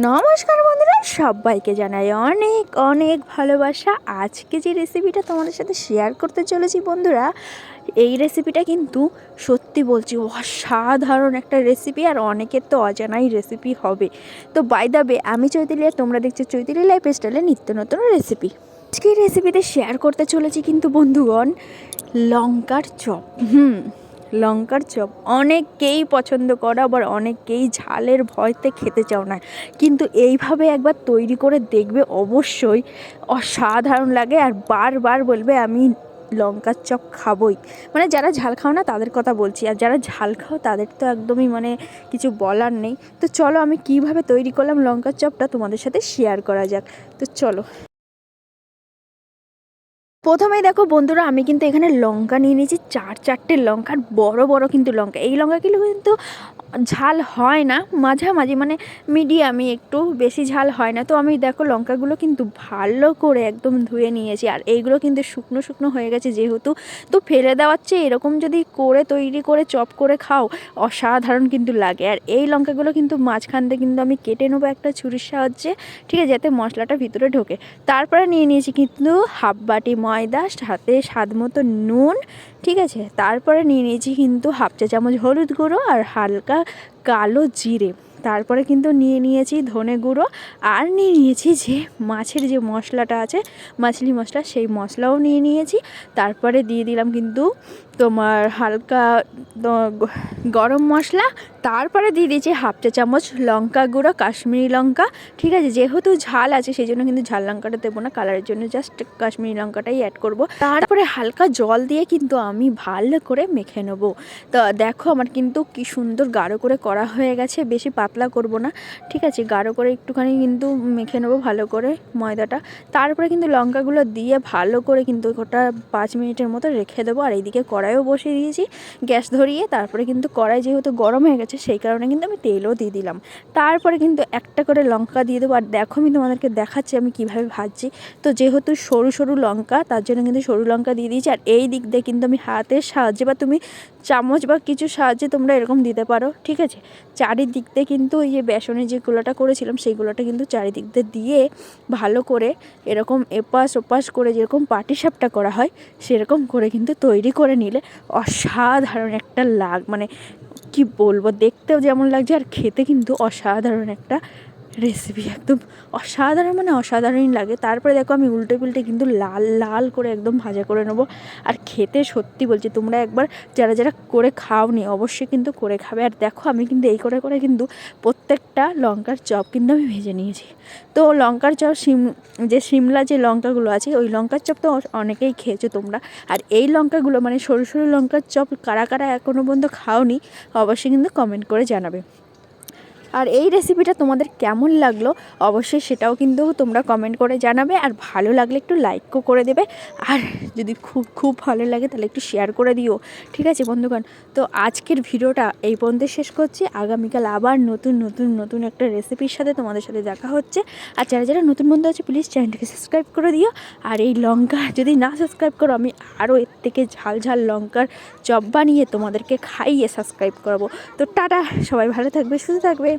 নমস্কার বন্ধুরা, সবাইকে জানাই অনেক অনেক ভালোবাসা। আজকে যে রেসিপিটা তোমাদের সাথে শেয়ার করতে চলেছি বন্ধুরা, এই রেসিপিটা কিন্তু সত্যি বলছি অসাধারণ একটা রেসিপি, আর অনেকের তো অজানাই রেসিপি হবে। তো বাই দ্য ওয়ে, আমি চৈতালি আর তোমরা দেখছো চৈতালি লাইফস্টাইলে নিত্য নতুন রেসিপি। আজকে এই রেসিপিতে শেয়ার করতে চলেছি কিন্তু বন্ধুগণ লঙ্কার চপ। লঙ্কার চপ অনেকেই পছন্দ করো, আবার অনেকেই ঝালের ভয়তে খেতে চাও না, কিন্তু এইভাবে একবার তৈরি করে দেখবে, অবশ্যই অসাধারণ লাগে আর বারবার বলবে আমি লঙ্কার চপ খাবই। মানে যারা ঝাল খাও না তাদের কথা বলছি, আর যারা ঝাল খাও তাদের তো একদমই মানে কিছু বলার নেই। তো চলো আমি কিভাবে তৈরি করলাম লঙ্কার চপটা তোমাদের সাথে শেয়ার করা যাক। তো চলো, প্রথমেই দেখো বন্ধুরা, আমি কিন্তু এখানে লঙ্কা নিয়ে নিয়েছি চারটে লঙ্কা, আর বড় বড় কিন্তু লঙ্কা। এই লঙ্কাগুলো কিন্তু ঝাল হয় না, মাঝামাঝি মানে মিডিয়ামই, একটু বেশি ঝাল হয় না। তো আমি দেখো লঙ্কাগুলো কিন্তু ভালো করে একদম ধুয়ে নিয়েছি, আর এইগুলো কিন্তু শুকনো শুকনো হয়ে গেছে যেহেতু, তো ফেলে দেওয়ার চেয়ে এরকম যদি করে তৈরি করে চপ করে খাও অসাধারণ কিন্তু লাগে। আর এই লঙ্কাগুলো কিন্তু মাঝখান দিয়ে কিন্তু আমি কেটে নেবো একটা ছুরির সাহায্যে, ঠিক আছে, যাতে মশলাটা ভিতরে ঢোকে। তারপরে নিয়ে নিয়েছি কিন্তু হাফ বাটি ময়দা, সাথে স্বাদ মতো নুন, ঠিক আছে। তারপরে নিয়ে নিয়েছি কিন্তু হাফ চা চামচ হলুদ গুঁড়ো আর হালকা কালো জিরে। তারপরে কিন্তু নিয়ে নিয়েছি ধনে গুঁড়ো, আর নিয়ে নিয়েছি যে মাছের যে মশলাটা আছে, মাছলি মশলা, সেই মশলাও নিয়ে নিয়েছি। তারপরে দিয়ে দিলাম কিন্তু তোমার হালকা গরম মশলা। তারপরে দিয়ে দিয়েছি হাফ চা চামচ লঙ্কা গুঁড়ো, কাশ্মীরি লঙ্কা, ঠিক আছে। যেহেতু ঝাল আছে সেই জন্য কিন্তু ঝাল লঙ্কাটা দেবো না, কালারের জন্য জাস্ট কাশ্মীরি লঙ্কাটাই অ্যাড করব। তারপরে হালকা জল দিয়ে কিন্তু আমি ভালো করে মেখে নেবো। তো দেখো আমার কিন্তু কি সুন্দর গাঢ় করে করা হয়ে গেছে, বেশি পাতলা করব না, ঠিক আছে। গাঢ় করে একটুখানি কিন্তু মেখে নেবো ভালো করে ময়দাটা। তারপরে কিন্তু লঙ্কাগুলো দিয়ে ভালো করে কিন্তু ওটা 5 মিনিটের মতো রেখে দেবো। আর এইদিকে কড়াইও বসিয়ে দিয়েছি গ্যাস ধরিয়ে। তারপরে কিন্তু কড়াই যেহেতু গরম হয়ে গেছে সেই কারণে কিন্তু আমি তেলও দিয়ে দিলাম। তারপরে কিন্তু একটা করে লঙ্কা দিয়ে দেবো। আর দেখো আমি তোমাদেরকে দেখাচ্ছি আমি কিভাবে ভাজছি। তো যেহেতু সরু সরু লঙ্কা, তার জন্য কিন্তু সরু লঙ্কা দিয়ে দিয়েছি। আর এই দিক দিয়ে কিন্তু আমি হাতের সাহায্যে বা তুমি চামচ বা কিছু সাহায্যে তোমরা এরকম দিতে পারো, ঠিক আছে। চারিদিক দিয়ে কিন্তু ওই যে বেসনের যে গুঁড়োটা করেছিলাম সেই গুঁড়োটা কিন্তু চারিদিক দিয়ে ভালো করে এরকম এপাশ ওপাশ করে যেরকম পাটিসাপটা করা হয় সেরকম করে কিন্তু তৈরি করে নিলে অসাধারণ একটা মানে কি বলবো, দেখতেও যেমন লাগছে আর খেতে কিন্তু অসাধারণ একটা রেসিপি, একদম অসাধারণ মানে অসাধারণই লাগে। তারপরে দেখো আমি উল্টে পুল্টে কিন্তু লাল লাল করে একদম ভাজা করে নেবো। আর খেতে সত্যি বলছি তোমরা একবার যারা যারা করে খাওনি অবশ্যই কিন্তু করে খাবে। আর দেখো আমি কিন্তু এই করে করে কিন্তু প্রত্যেকটা লঙ্কার চপ কিন্তু আমি ভেজে নিয়েছি। তো লঙ্কার চপ যে সিমলা যে লঙ্কাগুলো আছে ওই লঙ্কার চপ তো অনেকেই খেয়েছো তোমরা। আর এই লঙ্কাগুলো মানে সরু সরু লঙ্কার চপ কারা কারা এখনও পর্যন্ত খাওনি অবশ্যই কিন্তু কমেন্ট করে জানাবে। আর এই রেসিপিটা তোমাদের কেমন লাগলো অবশ্যই সেটাও কিন্তু তোমরা কমেন্ট করে জানাবে। আর ভালো লাগলে একটু লাইকও করে দেবে, আর যদি খুব খুব ভালো লাগে তাহলে একটু শেয়ার করে দিও, ঠিক আছে বন্ধুগণ। তো আজকের ভিডিওটা এই পর্যন্ত শেষ করছি। আগামীকাল আবার নতুন নতুন নতুন একটা রেসিপির সাথে তোমাদের সাথে দেখা হচ্ছে। আর যারা যারা নতুন বন্ধু আছে প্লিজ চ্যানেলটাকে সাবস্ক্রাইব করে দিও। আর এই লঙ্কা যদি না সাবস্ক্রাইব করো, আমি আরও এর থেকে ঝাল ঝাল লঙ্কার চপ বানিয়ে তোমাদেরকে খাইয়ে সাবস্ক্রাইব করবো। তো টাটা, সবাই ভালো থাকবে, সুস্থ থাকবে।